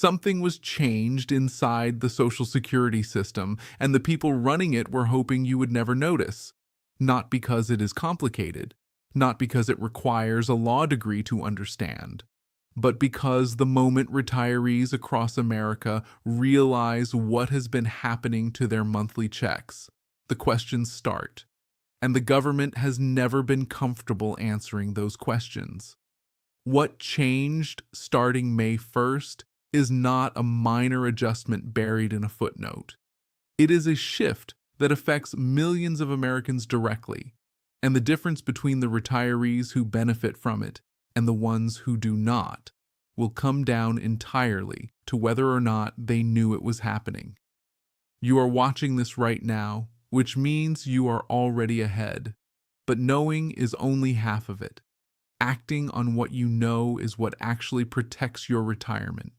Something was changed inside the Social Security system, and the people running it were hoping you would never notice. Not because it is complicated, not because it requires a law degree to understand, but because the moment retirees across America realize what has been happening to their monthly checks, the questions start. And the government has never been comfortable answering those questions. What changed starting May 1st is not a minor adjustment buried in a footnote. It is a shift that affects millions of Americans directly, and the difference between the retirees who benefit from it and the ones who do not will come down entirely to whether or not they knew it was happening. You are watching this right now, which means you are already ahead. But knowing is only half of it. Acting on what you know is what actually protects your retirement.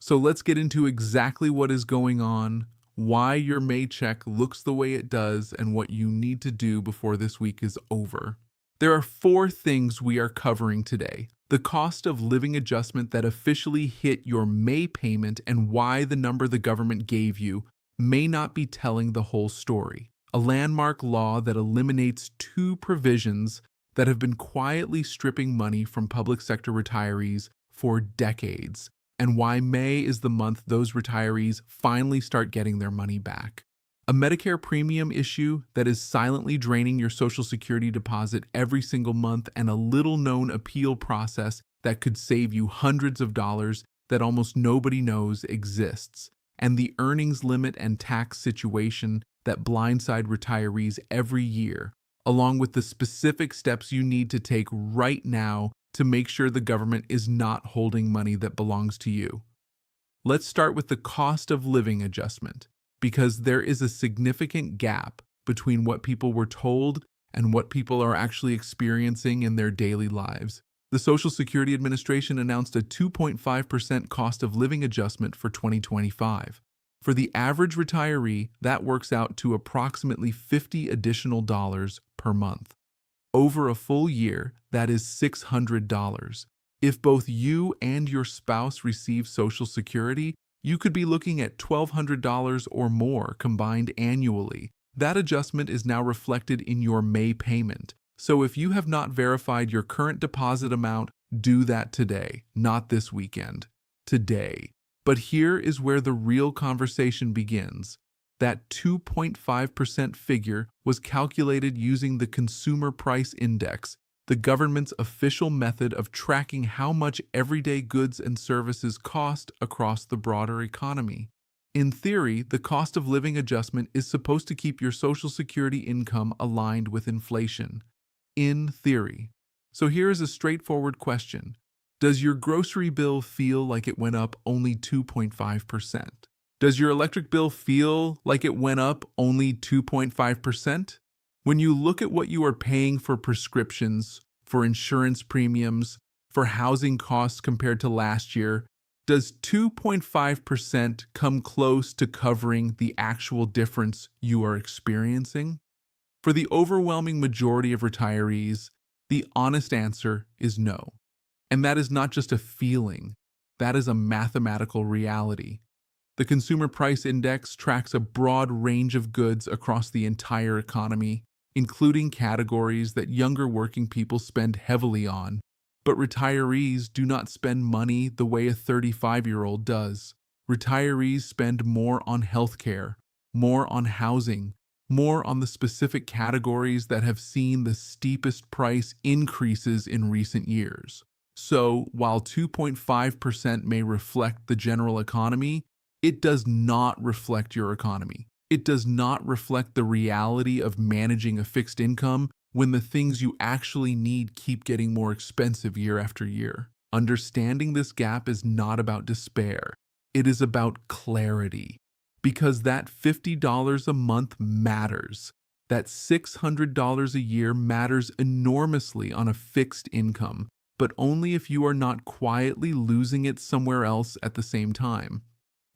So let's get into exactly what is going on, why your May check looks the way it does, and what you need to do before this week is over. There are 4 things we are covering today. The cost of living adjustment that officially hit your May payment and why the number the government gave you may not be telling the whole story. A landmark law that eliminates 2 provisions that have been quietly stripping money from public sector retirees for decades, and why May is the month those retirees finally start getting their money back. A Medicare premium issue that is silently draining your Social Security deposit every single month, and a little-known appeal process that could save you hundreds of dollars that almost nobody knows exists, and the earnings limit and tax situation that blindside retirees every year, along with the specific steps you need to take right now to make sure the government is not holding money that belongs to you. Let's start with the cost of living adjustment, because there is a significant gap between what people were told and what people are actually experiencing in their daily lives. The Social Security Administration announced a 2.5% cost of living adjustment for 2025. For the average retiree, that works out to approximately $50 additional per month. Over a full year, that is $600. If both you and your spouse receive Social Security, you could be looking at $1,200 or more combined annually. That adjustment is now reflected in your May payment. So if you have not verified your current deposit amount, do that today, not this weekend. Today. But here is where the real conversation begins. That 2.5% figure was calculated using the Consumer Price Index, the government's official method of tracking how much everyday goods and services cost across the broader economy. In theory, the cost of living adjustment is supposed to keep your Social Security income aligned with inflation. In theory. So here is a straightforward question. Does your grocery bill feel like it went up only 2.5%? Does your electric bill feel like it went up only 2.5%? When you look at what you are paying for prescriptions, for insurance premiums, for housing costs compared to last year, does 2.5% come close to covering the actual difference you are experiencing? For the overwhelming majority of retirees, the honest answer is no. And that is not just a feeling, that is a mathematical reality. The Consumer Price Index tracks a broad range of goods across the entire economy, including categories that younger working people spend heavily on. But retirees do not spend money the way a 35-year-old does. Retirees spend more on healthcare, more on housing, more on the specific categories that have seen the steepest price increases in recent years. So, while 2.5% may reflect the general economy, it does not reflect your economy. It does not reflect the reality of managing a fixed income when the things you actually need keep getting more expensive year after year. Understanding this gap is not about despair. It is about clarity. Because that $50 a month matters. That $600 a year matters enormously on a fixed income, but only if you are not quietly losing it somewhere else at the same time.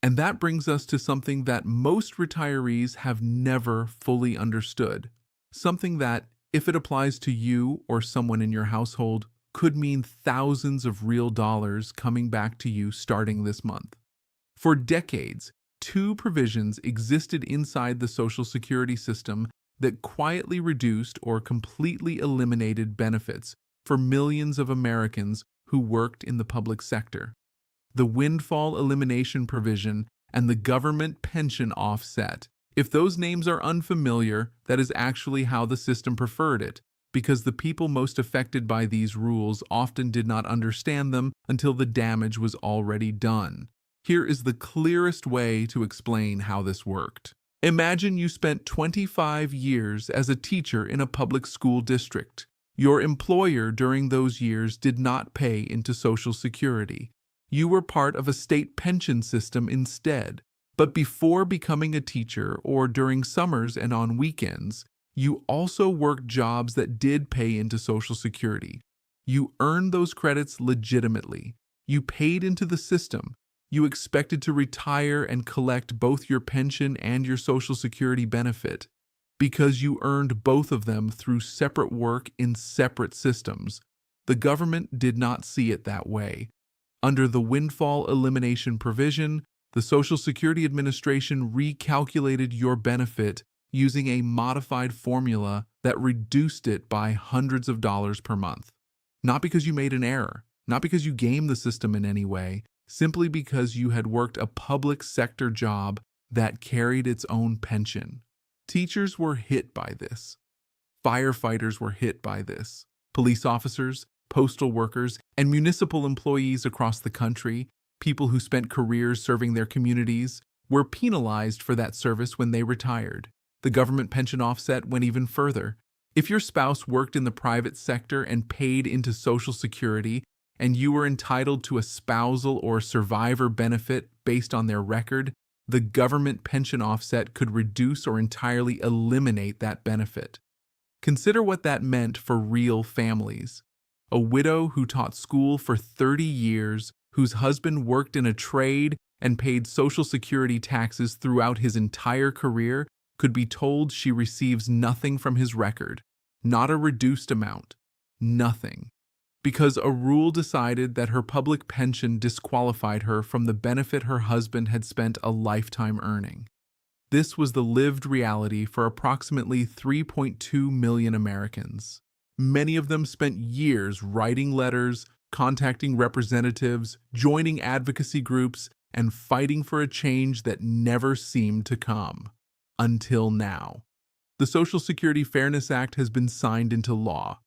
And that brings us to something that most retirees have never fully understood. Something that, if it applies to you or someone in your household, could mean thousands of real dollars coming back to you starting this month. For decades, two provisions existed inside the Social Security system that quietly reduced or completely eliminated benefits for millions of Americans who worked in the public sector: the windfall elimination provision and the government pension offset. If those names are unfamiliar, that is actually how the system preferred it, because the people most affected by these rules often did not understand them until the damage was already done. Here is the clearest way to explain how this worked. Imagine you spent 25 years as a teacher in a public school district. Your employer during those years did not pay into Social Security. You were part of a state pension system instead. But before becoming a teacher, or during summers and on weekends, you also worked jobs that did pay into Social Security. You earned those credits legitimately. You paid into the system. You expected to retire and collect both your pension and your Social Security benefit. Because you earned both of them through separate work in separate systems, the government did not see it that way. Under the windfall elimination provision, the Social Security Administration recalculated your benefit using a modified formula that reduced it by hundreds of dollars per month. Not because you made an error, not because you gamed the system in any way, simply because you had worked a public sector job that carried its own pension. Teachers were hit by this. Firefighters were hit by this. Police officers, postal workers, and municipal employees across the country, people who spent careers serving their communities, were penalized for that service when they retired. The government pension offset went even further. If your spouse worked in the private sector and paid into Social Security, and you were entitled to a spousal or survivor benefit based on their record, the government pension offset could reduce or entirely eliminate that benefit. Consider what that meant for real families. A widow who taught school for 30 years, whose husband worked in a trade and paid Social Security taxes throughout his entire career, could be told she receives nothing from his record, not a reduced amount, nothing, because a rule decided that her public pension disqualified her from the benefit her husband had spent a lifetime earning. This was the lived reality for approximately 3.2 million Americans. Many of them spent years writing letters, contacting representatives, joining advocacy groups, and fighting for a change that never seemed to come. Until now. The Social Security Fairness Act has been signed into law.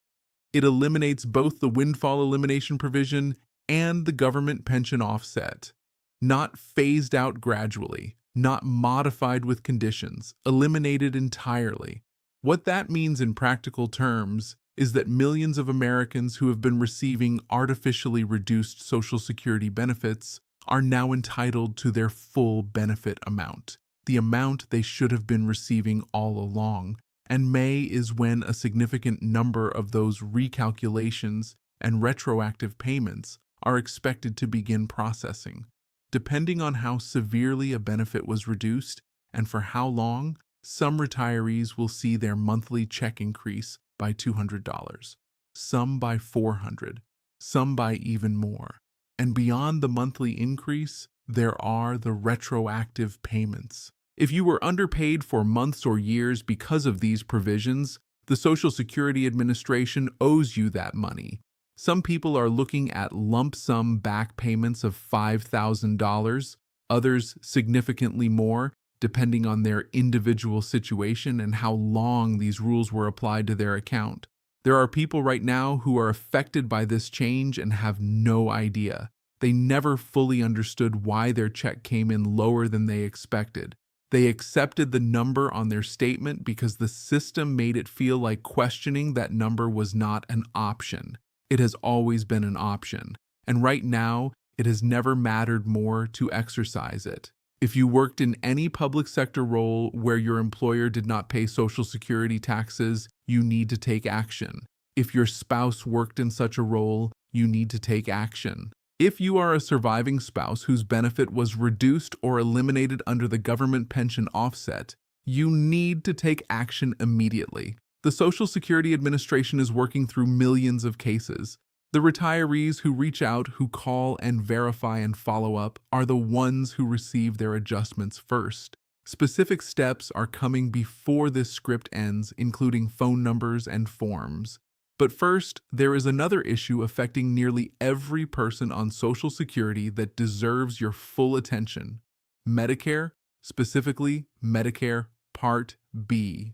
It eliminates both the windfall elimination provision and the government pension offset. Not phased out gradually, not modified with conditions, eliminated entirely. What that means in practical terms is that millions of Americans who have been receiving artificially reduced Social Security benefits are now entitled to their full benefit amount, the amount they should have been receiving all along. And May is when a significant number of those recalculations and retroactive payments are expected to begin processing. Depending on how severely a benefit was reduced and for how long, some retirees will see their monthly check increase by $200, some by $400, some by even more. And beyond the monthly increase, there are the retroactive payments. If you were underpaid for months or years because of these provisions, the Social Security Administration owes you that money. Some people are looking at lump sum back payments of $5,000, others significantly more, depending on their individual situation and how long these rules were applied to their account. There are people right now who are affected by this change and have no idea. They never fully understood why their check came in lower than they expected. They accepted the number on their statement because the system made it feel like questioning that number was not an option. It has always been an option, and right now, it has never mattered more to exercise it. If you worked in any public sector role where your employer did not pay Social Security taxes, you need to take action. If your spouse worked in such a role, you need to take action. If you are a surviving spouse whose benefit was reduced or eliminated under the government pension offset, you need to take action immediately. The Social Security Administration is working through millions of cases. The retirees who reach out, who call and verify and follow up, are the ones who receive their adjustments first. Specific steps are coming before this script ends, including phone numbers and forms. But first, there is another issue affecting nearly every person on Social Security that deserves your full attention. Medicare, specifically Medicare Part B.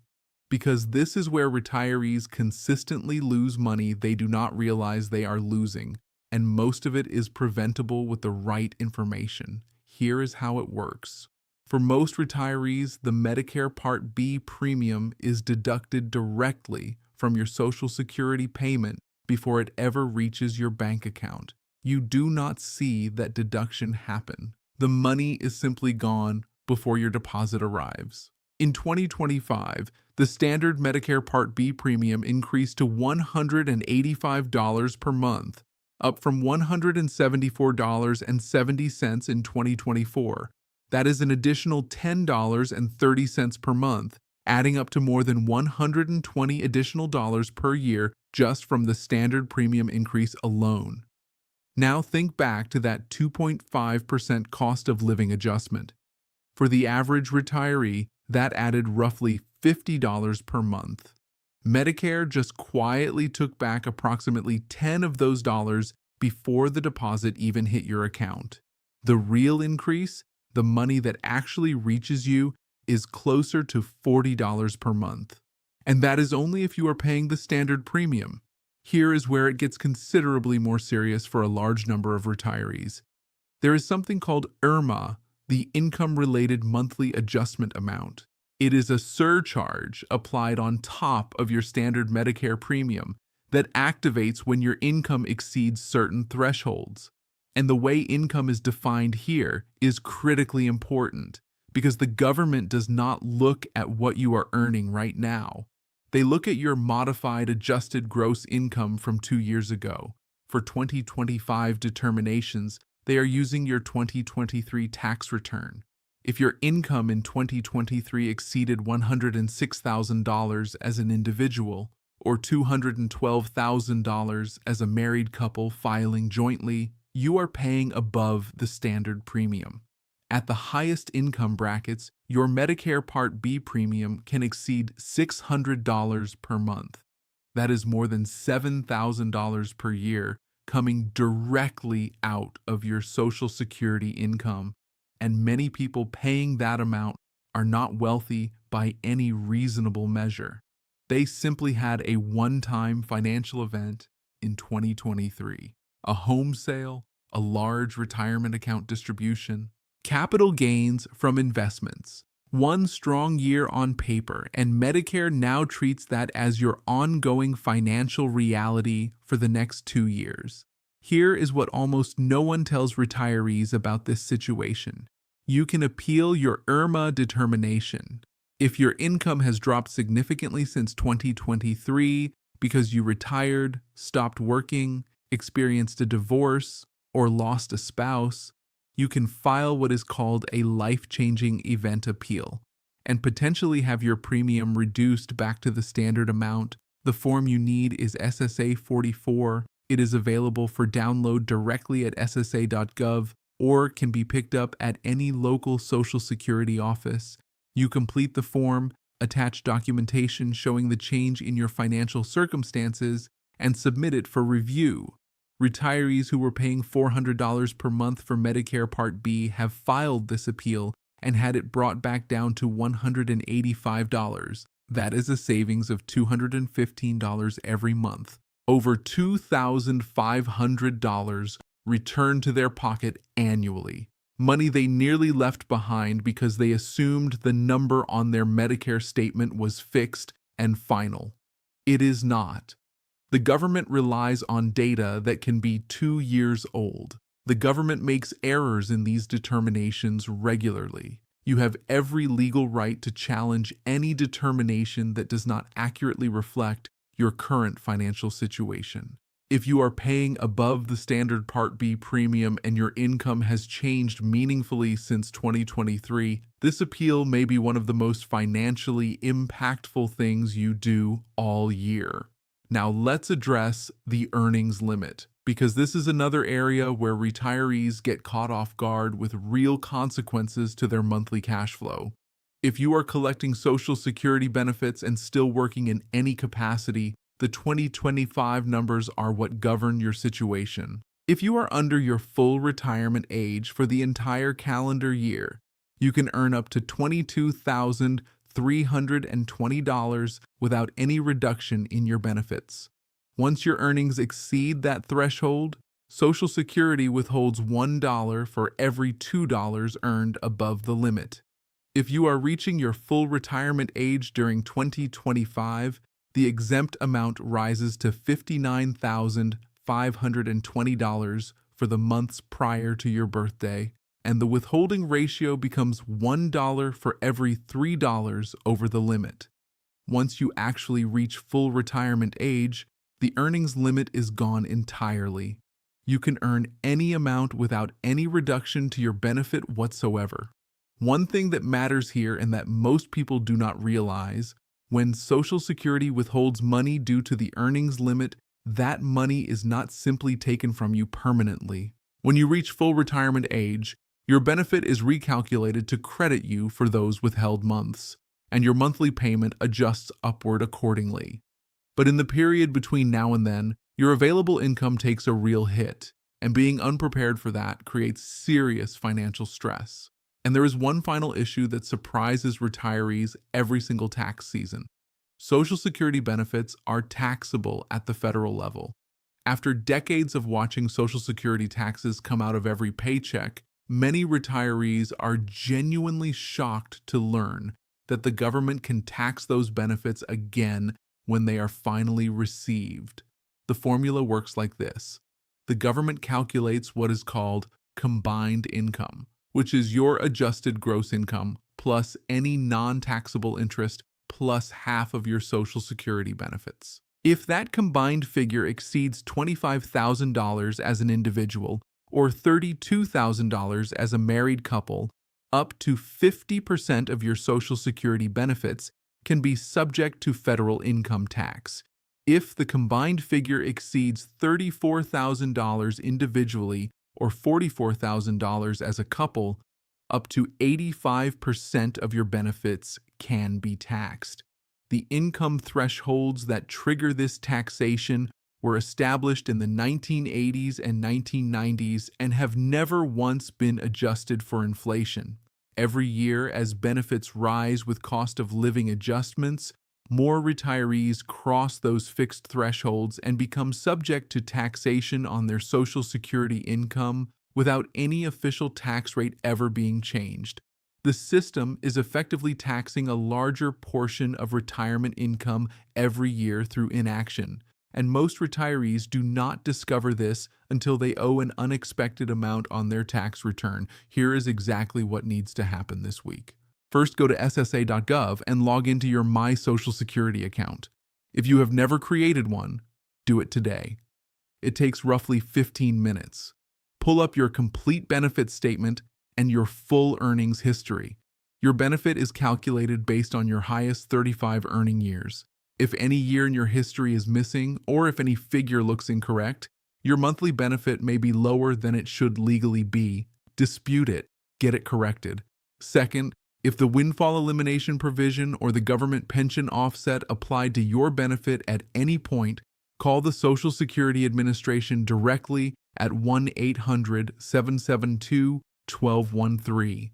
Because this is where retirees consistently lose money they do not realize they are losing, and most of it is preventable with the right information. Here is how it works. For most retirees, the Medicare Part B premium is deducted directly from your Social Security payment before it ever reaches your bank account. You do not see that deduction happen. The money is simply gone before your deposit arrives. In 2025, the standard Medicare Part B premium increased to $185 per month, up from $174.70 in 2024. That is an additional $10.30 per month, adding up to more than $120 additional dollars per year just from the standard premium increase alone. Now think back to that 2.5% cost of living adjustment. For the average retiree, that added roughly $50 per month. Medicare just quietly took back approximately 10 of those dollars before the deposit even hit your account. The real increase, the money that actually reaches you, is closer to $40 per month. And that is only if you are paying the standard premium. Here is where it gets considerably more serious for a large number of retirees. There is something called IRMA, the Income-Related Monthly Adjustment Amount. It is a surcharge applied on top of your standard Medicare premium that activates when your income exceeds certain thresholds. And the way income is defined here is critically important because the government does not look at what you are earning right now. They look at your modified adjusted gross income from 2 years ago. For 2025 determinations, they are using your 2023 tax return. If your income in 2023 exceeded $106,000 as an individual or $212,000 as a married couple filing jointly, you are paying above the standard premium. At the highest income brackets, your Medicare Part B premium can exceed $600 per month. That is more than $7,000 per year coming directly out of your Social Security income, and many people paying that amount are not wealthy by any reasonable measure. They simply had a one-time financial event in 2023. A home sale, a large retirement account distribution, capital gains from investments. One strong year on paper, and Medicare now treats that as your ongoing financial reality for the next 2 years. Here is what almost no one tells retirees about this situation. You can appeal your IRMA determination. If your income has dropped significantly since 2023 because you retired, stopped working, experienced a divorce, or lost a spouse, you can file what is called a life-changing event appeal and potentially have your premium reduced back to the standard amount. The form you need is SSA 44. It is available for download directly at ssa.gov or can be picked up at any local Social Security office. You complete the form, attach documentation showing the change in your financial circumstances, and submit it for review. Retirees who were paying $400 per month for Medicare Part B have filed this appeal and had it brought back down to $185. That is a savings of $215 every month. Over $2,500 returned to their pocket annually. Money they nearly left behind because they assumed the number on their Medicare statement was fixed and final. It is not. The government relies on data that can be 2 years old. The government makes errors in these determinations regularly. You have every legal right to challenge any determination that does not accurately reflect your current financial situation. If you are paying above the standard Part B premium and your income has changed meaningfully since 2023, this appeal may be one of the most financially impactful things you do all year. Now let's address the earnings limit, because this is another area where retirees get caught off guard with real consequences to their monthly cash flow. If you are collecting Social Security benefits and still working in any capacity, the 2025 numbers are what govern your situation. If you are under your full retirement age for the entire calendar year, you can earn up to $22,320 without any reduction in your benefits. Once your earnings exceed that threshold, Social Security withholds $1 for every $2 earned above the limit. If you are reaching your full retirement age during 2025, the exempt amount rises to $59,520 for the months prior to your birthday, and the withholding ratio becomes $1 for every $3 over the limit. Once you actually reach full retirement age, the earnings limit is gone entirely. You can earn any amount without any reduction to your benefit whatsoever. One thing that matters here and that most people do not realize, when Social Security withholds money due to the earnings limit, that money is not simply taken from you permanently. When you reach full retirement age, your benefit is recalculated to credit you for those withheld months, and your monthly payment adjusts upward accordingly. But in the period between now and then, your available income takes a real hit, and being unprepared for that creates serious financial stress. And there is one final issue that surprises retirees every single tax season. Social Security benefits are taxable at the federal level. After decades of watching Social Security taxes come out of every paycheck, many retirees are genuinely shocked to learn that the government can tax those benefits again when they are finally received. The formula works like this. The government calculates what is called combined income, which is your adjusted gross income plus any non-taxable interest plus half of your Social Security benefits. If that combined figure exceeds $25,000 as an individual or $32,000 as a married couple, up to 50% of your Social Security benefits can be subject to federal income tax. If the combined figure exceeds $34,000 individually or $44,000 as a couple, up to 85% of your benefits can be taxed. The income thresholds that trigger this taxation were established in the 1980s and 1990s and have never once been adjusted for inflation. Every year, as benefits rise with cost of living adjustments, more retirees cross those fixed thresholds and become subject to taxation on their Social Security income without any official tax rate ever being changed. The system is effectively taxing a larger portion of retirement income every year through inaction, and most retirees do not discover this until they owe an unexpected amount on their tax return. Here is exactly what needs to happen this week. First, go to SSA.gov and log into your My Social Security account. If you have never created one, do it today. It takes roughly 15 minutes. Pull up your complete benefit statement and your full earnings history. Your benefit is calculated based on your highest 35 earning years. If any year in your history is missing, or if any figure looks incorrect, your monthly benefit may be lower than it should legally be. Dispute it. Get it corrected. Second, if the windfall elimination provision or the government pension offset applied to your benefit at any point, call the Social Security Administration directly at 1-800-772-1213.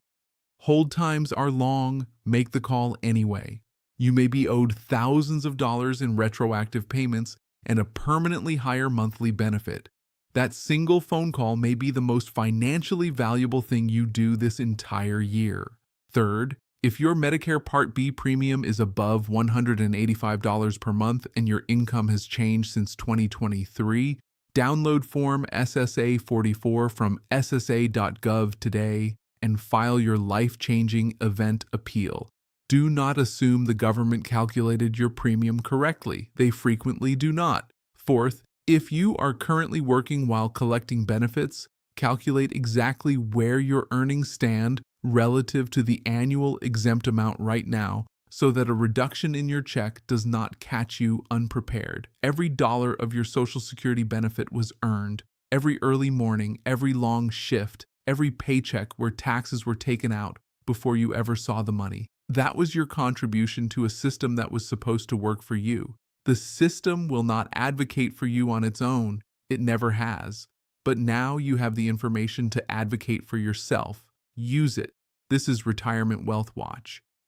Hold times are long. Make the call anyway. You may be owed thousands of dollars in retroactive payments and a permanently higher monthly benefit. That single phone call may be the most financially valuable thing you do this entire year. Third, if your Medicare Part B premium is above $185 per month and your income has changed since 2023, download Form SSA 44 from ssa.gov today and file your life-changing event appeal. Do not assume the government calculated your premium correctly. They frequently do not. Fourth, if you are currently working while collecting benefits, calculate exactly where your earnings stand relative to the annual exempt amount right now so that a reduction in your check does not catch you unprepared. Every dollar of your Social Security benefit was earned. Every early morning, every long shift, every paycheck where taxes were taken out before you ever saw the money. That was your contribution to a system that was supposed to work for you. The system will not advocate for you on its own. It never has. But now you have the information to advocate for yourself. Use it. This is Retirement Wealth Watch.